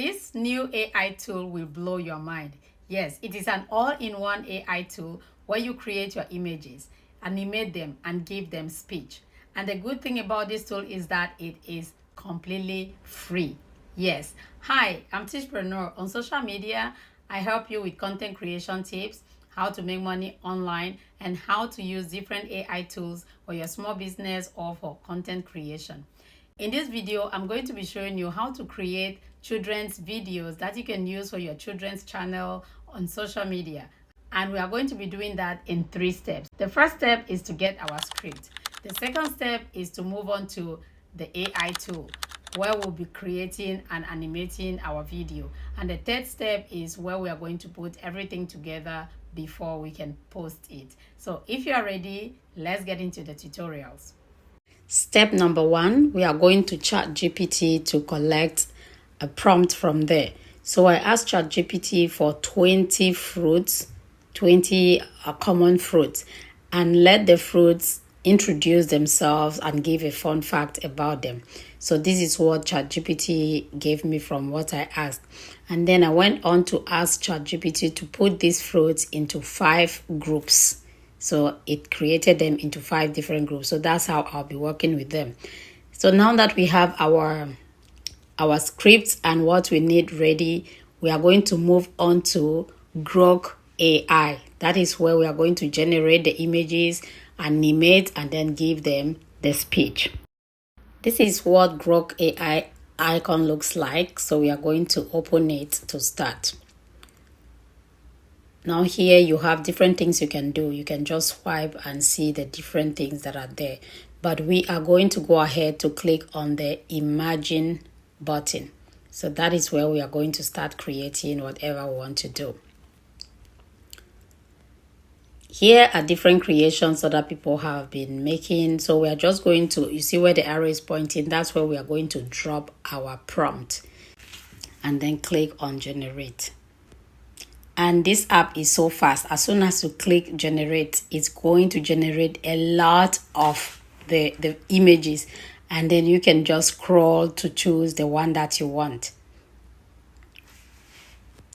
This new AI tool will blow your mind. Yes, it is an all-in-one AI tool where you create your images, animate them, and give them speech. And the good thing about this tool is that it is completely free. Yes. Hi, I'm Tishpreneur. On social media, I help you with content creation tips, how to make money online, and how to use different AI tools for your small business or for content creation. In this video, I'm going to be showing you how to create children's videos that you can use for your children's channel on social media. And we are going to be doing that in 3 steps. The first step is to get our script. The second step is to move on to the AI tool, where we'll be creating and animating our video. And the third step is where we are going to put everything together before we can post it. So if you are ready, let's get into the tutorials. Step number 1, we are going to ChatGPT to collect a prompt from there. So I asked ChatGPT for 20 fruits, 20 common fruits, and let the fruits introduce themselves and give a fun fact about them. So this is what ChatGPT gave me from what I asked. And then I went on to ask ChatGPT to put these fruits into 5 groups. So it created them into 5 different groups. So that's how I'll be working with them. So now that we have our scripts and what we need ready, we are going to move on to Grok AI. That is where we are going to generate the images, animate, and then give them the speech. This is what Grok AI icon looks like. So we are going to open it to start. Now here you have different things you can do. You can just swipe and see the different things that are there. But we are going to go ahead to click on the Imagine button. So that is where we are going to start creating whatever we want to do. Here are different creations other people have been making. So we are just going to, you see where the arrow is pointing, that's where we are going to drop our prompt. And then click on Generate. And this app is so fast. As soon as you click generate, it's going to generate a lot of the images. And then you can just scroll to choose the one that you want.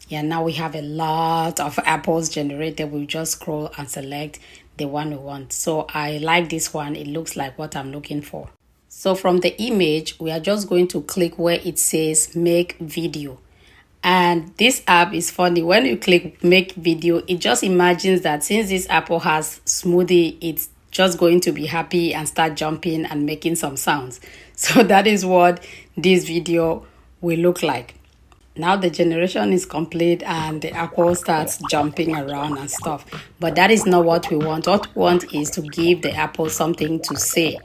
Yeah, now we have a lot of apples generated. We'll just scroll and select the one we want. So I like this one. It looks like what I'm looking for. So from the image, we are just going to click where it says make video. And this app is funny. When you click make video, it just imagines that since this apple has smoothie, it's just going to be happy and start jumping and making some sounds. So that is what this video will look like. Now the generation is complete and the apple starts jumping around and stuff. But that is not what we want. What we want is to give the apple something to say.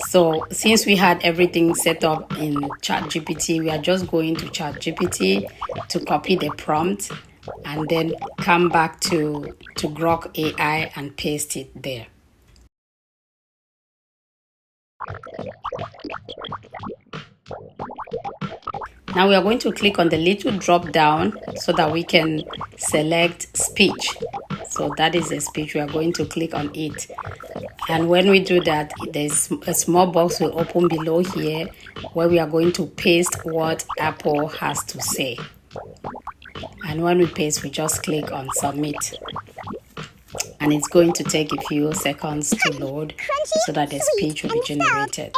So since we had everything set up in ChatGPT, we are just going to ChatGPT to copy the prompt and then come back to Grok AI and paste it there. Now we are going to click on the little drop down so that we can select speech. So that is the speech. We are going to click on it. And when we do that, there's a small box will open below here where we are going to paste what Apple has to say. And when we paste, we just click on submit. And it's going to take a few seconds to load so that the speech will be generated.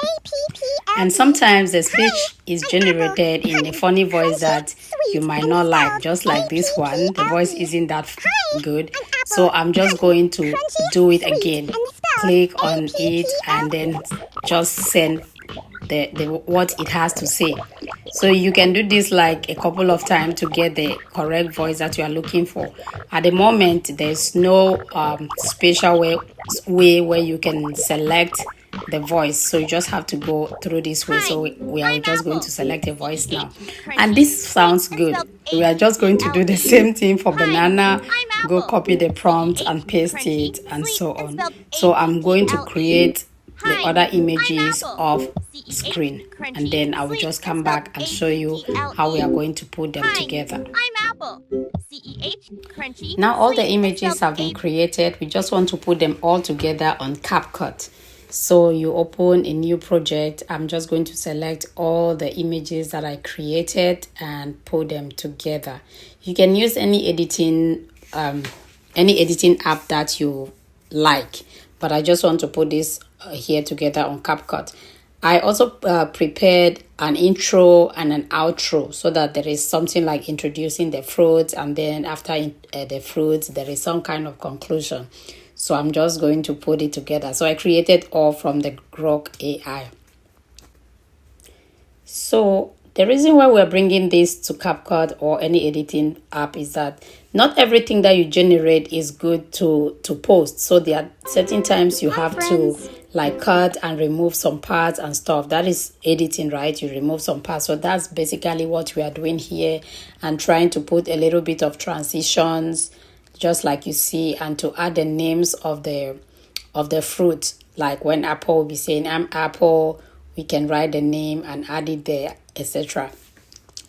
And sometimes the speech is generated in a funny voice that you might not like, just like this one. The voice isn't that good. So I'm just going to do it again. Click on it and then just send the what it has to say. So you can do this like a couple of times to get the correct voice that you are looking for. At the moment, there's no special way where you can select the voice, so you just have to go through this way. So we are just going to select a voice now, and this sounds good. We are just going to do the same thing for banana. Go copy the prompt and paste it and so on. So I'm going to create the other images off screen, and then I will just come back and show you how we are going to put them together. Now all the images have been created. We just want to put them all together on CapCut. So you open a new project. I'm just going to select all the images that I created and put them together. You can use any editing app that you like, but I just want to put this here together on CapCut. I also prepared an intro and an outro so that there is something like introducing the fruits, and then after the fruits there is some kind of conclusion. So I'm just going to put it together. So I created all from the Grok AI. So the reason why we're bringing this to CapCut or any editing app is that not everything that you generate is good to post. So there are certain times you have to like cut and remove some parts and stuff. That is editing, right? You remove some parts. So that's basically what we are doing here, and trying to put a little bit of transitions, just like you see, and to add the names of the fruit. Like when Apple will be saying I'm Apple, we can write the name and add it there, etc.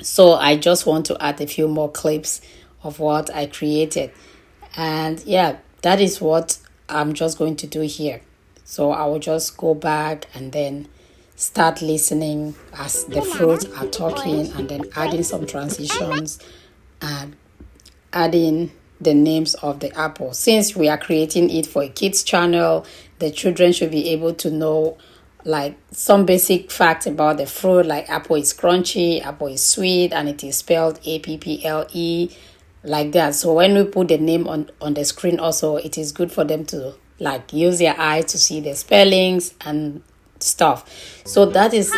So I just want to add a few more clips of what I created. And yeah, that is what I'm just going to do here. So I will just go back and then start listening as the fruits are talking, and then adding some transitions and adding the names of the apple. Since we are creating it for a kids channel, the children should be able to know like some basic facts about the fruit, like apple is crunchy, apple is sweet, and it is spelled APPLE, like that. So when we put the name on the screen also, it is good for them to like use their eyes to see the spellings and stuff. So that is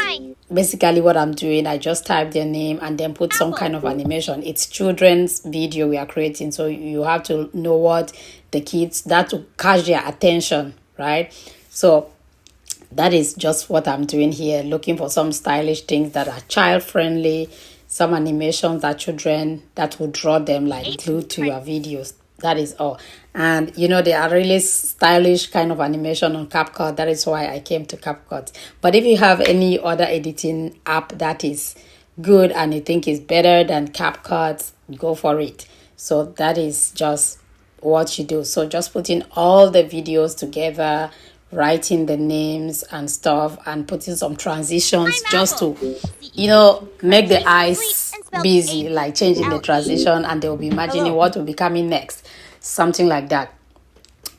basically what I'm doing. I just type their name and then put some kind of animation. It's children's video we are creating, so you have to know what the kids, that to catch their attention, right? So that is just what I'm doing here, looking for some stylish things that are child friendly, some animations that children, that will draw them like glued to your videos. That is all. And you know, they are really stylish kind of animation on CapCut. That is why I came to CapCut. But if you have any other editing app that is good and you think is better than CapCut, go for it. So that is just what you do. So just putting all the videos together, writing the names and stuff, and putting some transitions just to, you know, make the eyes busy, like changing the transition, and they'll be imagining what will be coming next, something like that.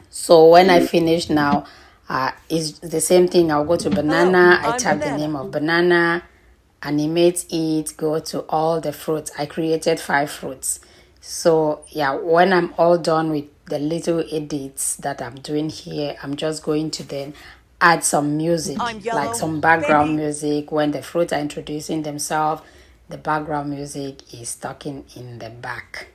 So when I finish now, it's the same thing. I'll go to banana. I type the name of banana, animate it, go to all the fruits. I created 5 fruits. So yeah, when I'm all done with the little edits that I'm doing here, I'm just going to then add some music, like some background music. When the fruits are introducing themselves, the background music is talking in the back.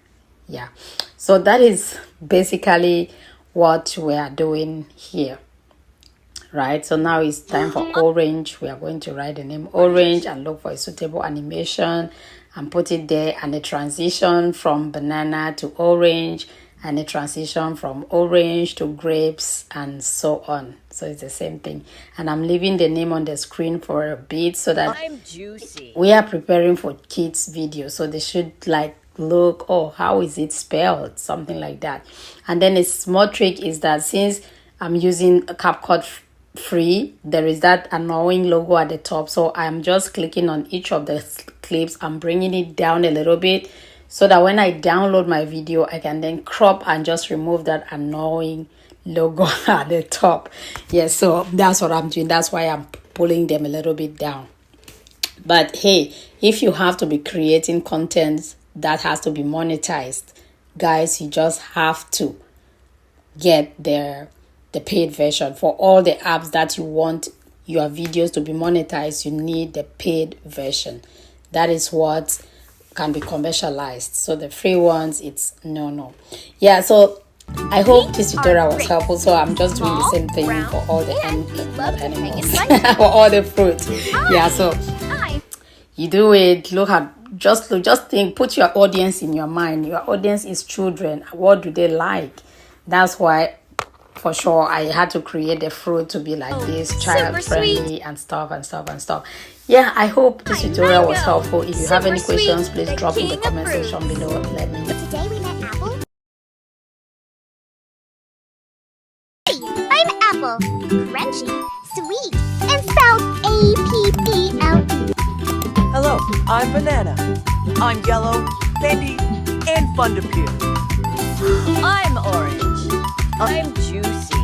Yeah, so that is basically what we are doing here, right? So now it's time for orange. We are going to write the name orange and look for a suitable animation and put it there, and a transition from banana to orange, and a transition from orange to grapes, and so on. So it's the same thing. And I'm leaving the name on the screen for a bit so that we are preparing for kids video, so they should like look, oh, how is it spelled, something like that. And then a small trick is that since I'm using a CapCut free, there is that annoying logo at the top. So I'm just clicking on each of the clips and bringing it down a little bit, so that when I download my video, I can then crop and just remove that annoying logo at the top. Yeah, so that's what I'm doing. That's why I'm pulling them a little bit down. But hey, if you have to be creating content that has to be monetized, guys, you just have to get the paid version. For all the apps that you want your videos to be monetized, you need the paid version. That is what can be commercialized. So the free ones, it's no. Yeah, so I hope this tutorial was helpful. So I'm just doing the same thing for all the animals, for all the fruits. Yeah, so you do it. Look at, just think, put your audience in your mind. Your audience is children. What do they like? That's why for sure I had to create the fruit to be like this, child friendly and stuff. Yeah, I hope this tutorial was helpful. If you have any questions, please drop in the comment section below. Let me know. Today we met Apple. Hey, I'm Apple. Crunchy, sweet and spelled A-P-P-L-E. Hello, I'm Banana. I'm yellow, bendy, and fun to peel. I'm orange. I'm juicy.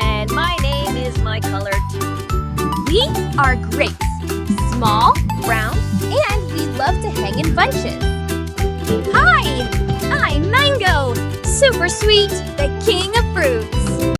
And my name is my color too. We are grapes, small, round, and we love to hang in bunches. Hi, I'm Mango, super sweet, the king of fruit.